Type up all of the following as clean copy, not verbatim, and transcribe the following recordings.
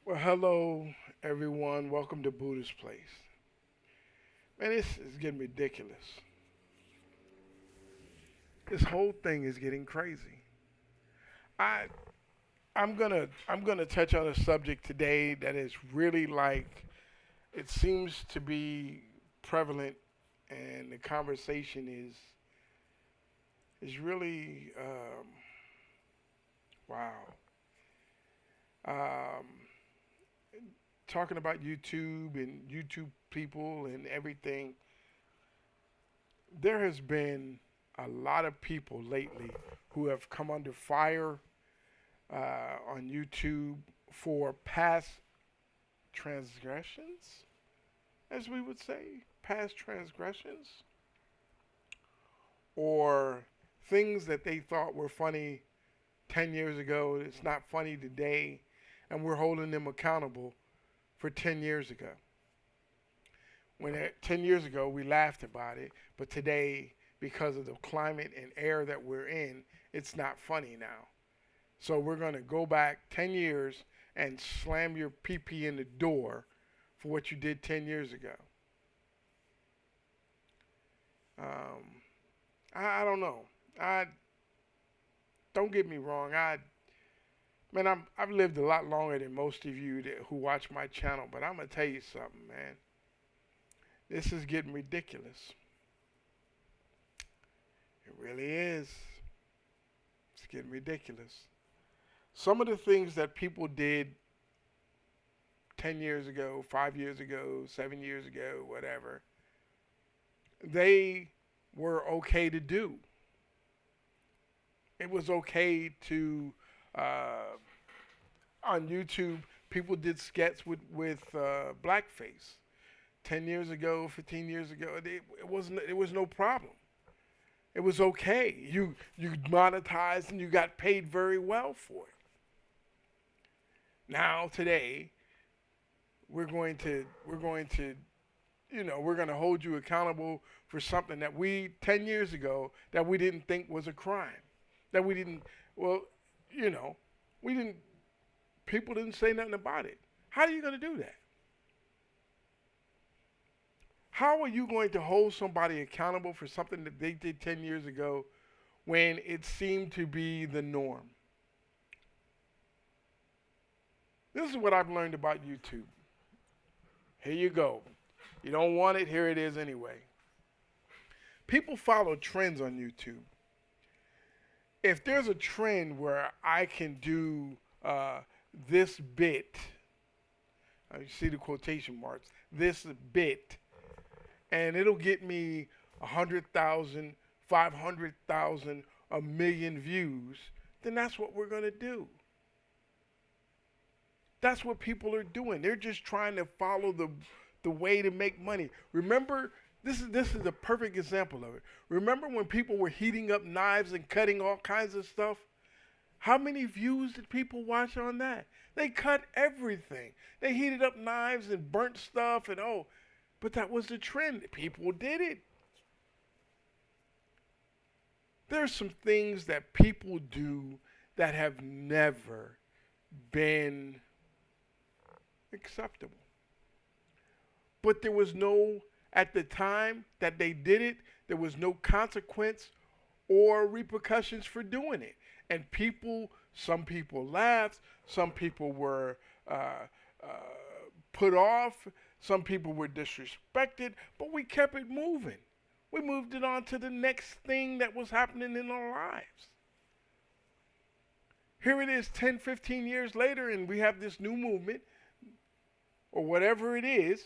Well, hello, everyone. Welcome to Buddha's Place. Man, this is getting ridiculous. This whole thing is getting crazy. I I'm gonna touch on a subject today that is really like it seems to be prevalent, and the conversation is really wow. Um, Talking about YouTube and YouTube people and everything, there has been a lot of people lately who have come under fire on YouTube for past transgressions, as we would say, past transgressions, or things that they thought were funny 10 years ago. It's not funny today, and we're holding them accountable for 10 years ago. When 10 years ago we laughed about it, but today, because of the climate and air that we're in, it's not funny now. So we're going to go back 10 years and slam your PP in the door for what you did 10 years ago. Um, I don't know. I Don't get me wrong. I've lived a lot longer than most of you who watch my channel, but I'm gonna tell you something, man. This is getting ridiculous. It really is. It's getting ridiculous. Some of the things that people did 10 years ago, 5 years ago, 7 years ago, whatever, they were okay to do. It was okay to, uh, on YouTube, people did skets with blackface. 10 years ago, 15 years ago, it was no problem. It was okay. You monetized and you got paid very well for it. Now today, we're going to hold you accountable for something that we 10 years ago that we didn't think was a crime. That we didn't well, you know, we didn't people didn't say nothing about it. How are you going to do that? How are you going to hold somebody accountable for something that they did 10 years ago when it seemed to be the norm? This is what I've learned about YouTube. Here you go. You don't want it, here it is anyway. People follow trends on YouTube. If there's a trend where I can do this bit, you see the quotation marks, this bit, and it'll get me 100,000, 500,000, a million views, then that's what we're going to do. That's what people are doing. They're just trying to follow the way to make money. Remember, this is a perfect example of it. Remember when people were heating up knives and cutting all kinds of stuff? How many views did people watch on that? They cut everything. They heated up knives and burnt stuff and but that was the trend. People did it. There's some things that people do that have never been acceptable. But there was no, at the time that they did it, there was no consequence or repercussions for doing it. And some people laughed, some people were put off, some people were disrespected, but we kept it moving. We moved it on to the next thing that was happening in our lives. Here it is 10, 15 years later, and we have this new movement, or whatever it is.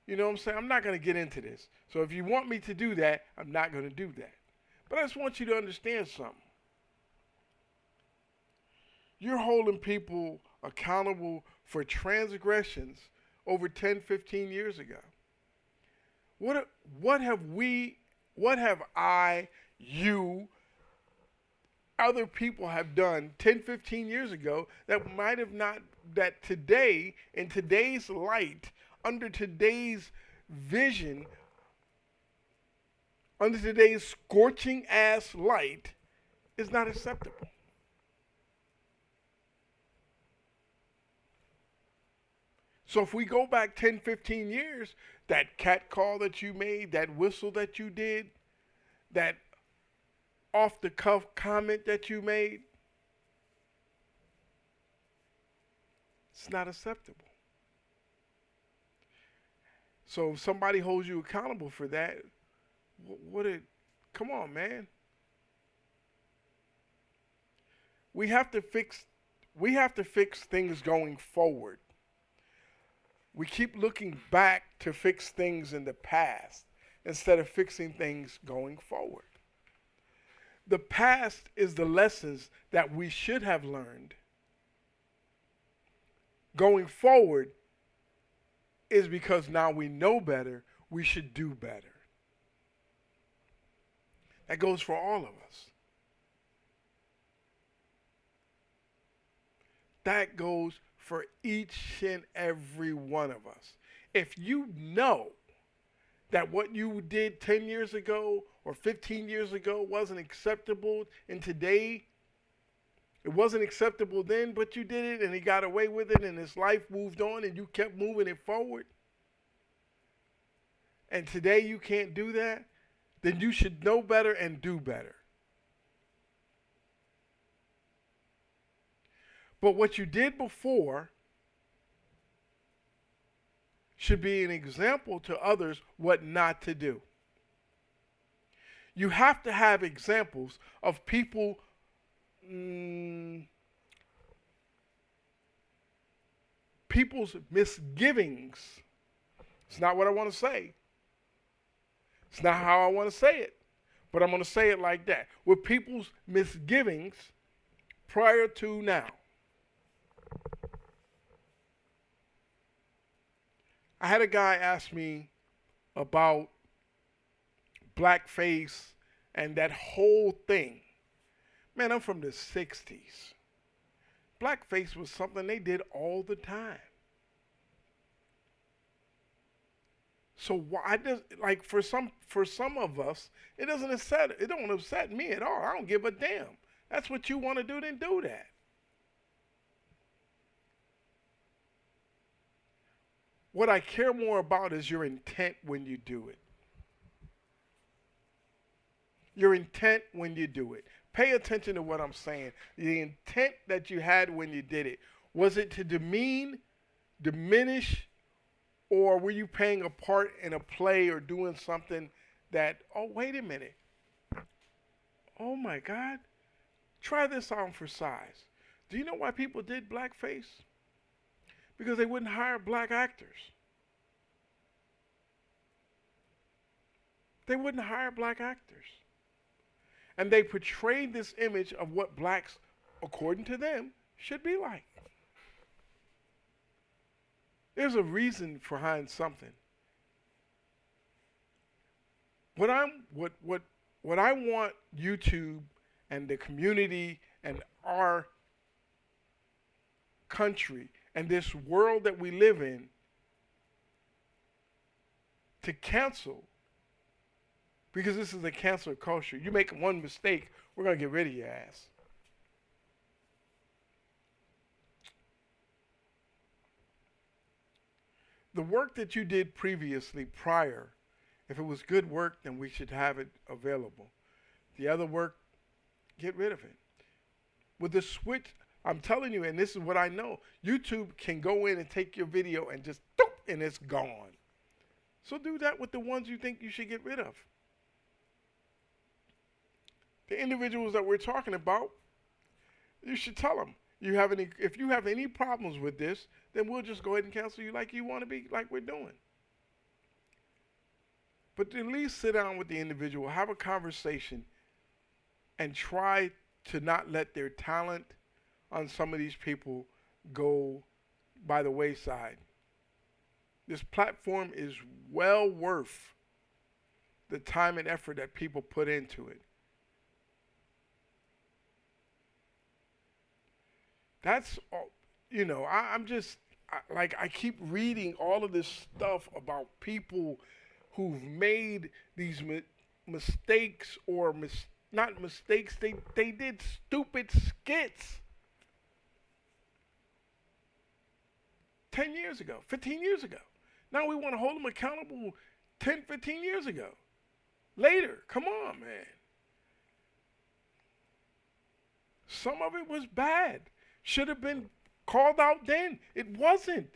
You know what I'm saying? I'm not going to get into this. So if you want me to do that, I'm not going to do that. But I just want you to understand something. You're holding people accountable for transgressions over 10, 15 years ago. What have we, what have I, you, other people have done 10, 15 years ago that might have not, that today, in today's light, under today's vision, under today's scorching ass light, is not acceptable? So if we go back 10, 15 years, that cat call that you made, that whistle that you did, that off the cuff comment that you made, it's not acceptable. So if somebody holds you accountable for that, come on, man. We have to fix things going forward. We keep looking back to fix things in the past instead of fixing things going forward. The past is the lessons that we should have learned. Going forward is because now we know better, we should do better. That goes for all of us. That goes for each and every one of us. If you know that what you did 10 years ago or 15 years ago wasn't acceptable, and today it wasn't acceptable then, but you did it and he got away with it and his life moved on and you kept moving it forward, and today you can't do that, then you should know better and do better. But what you did before should be an example to others what not to do. You have to have examples of people people's misgivings. It's not what I want to say. It's not how I want to say it. But I'm going to say it like that. With people's misgivings prior to now. I had a guy ask me about blackface and that whole thing. Man, I'm from the 60s. Blackface was something they did all the time. So why does, like, for some of us, it don't upset me at all. I don't give a damn. That's what you want to do, then do that. What I care more about is your intent when you do it. Your intent when you do it. Pay attention to what I'm saying. The intent that you had when you did it. Was it to demean, diminish, or were you playing a part in a play or doing something that, oh, wait a minute. Oh, my God. Try this on for size. Do you know why people did blackface? Because they wouldn't hire black actors. They wouldn't hire black actors. And they portrayed this image of what blacks, according to them, should be like. There's a reason behind something. What I want YouTube and the community and our country and this world that we live in to cancel, because this is a cancel culture. You make one mistake, we're going to get rid of your ass. The work that you did previously, prior, if it was good work, then we should have it available. The other work, get rid of it. With the switch, I'm telling you, and this is what I know, YouTube can go in and take your video and just, and it's gone. So do that with the ones you think you should get rid of. The individuals that we're talking about, you should tell them, if you have any problems with this, then we'll just go ahead and cancel you like you want to be, like we're doing. But at least sit down with the individual, have a conversation, and try to not let their talent on some of these people go by the wayside. This platform is well worth the time and effort that people put into it. That's all, I keep reading all of this stuff about people who've made these mistakes or not mistakes, they did stupid skits. 10 years ago, 15 years ago. Now we want to hold them accountable 10, 15 years ago. Later, come on, man. Some of it was bad. Should have been called out then. It wasn't.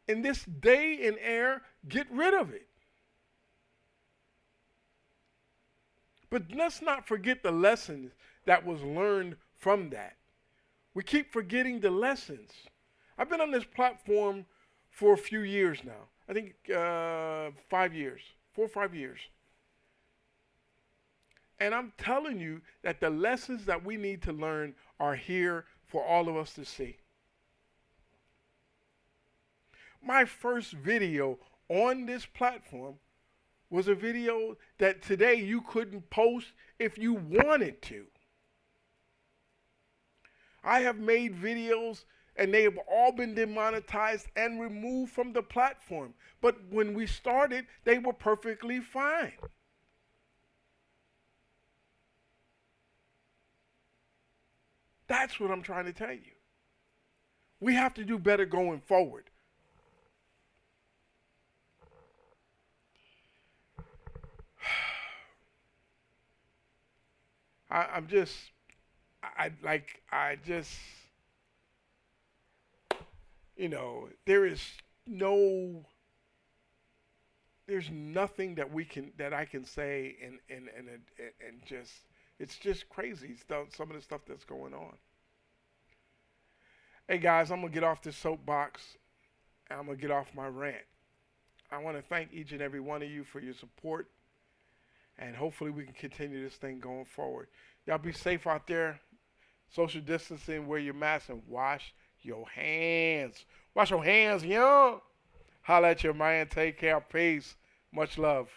In this day and era, get rid of it. But let's not forget the lessons that was learned from that. We keep forgetting the lessons. I've been on this platform for a few years now. I think 5 years, 4 or 5 years. And I'm telling you that the lessons that we need to learn are here for all of us to see. My first video on this platform was a video that today you couldn't post if you wanted to. I have made videos and they have all been demonetized and removed from the platform. But when we started, they were perfectly fine. That's what I'm trying to tell you. We have to do better going forward. There's nothing that I can say and just, it's just crazy stuff, some of the stuff that's going on. Hey guys, I'm gonna get off this soapbox and I'm gonna get off my rant. I want to thank each and every one of you for your support. And hopefully we can continue this thing going forward. Y'all be safe out there. Social distancing, wear your mask, and wash your hands. Wash your hands, yo. Holla at your man. Take care. Peace. Much love.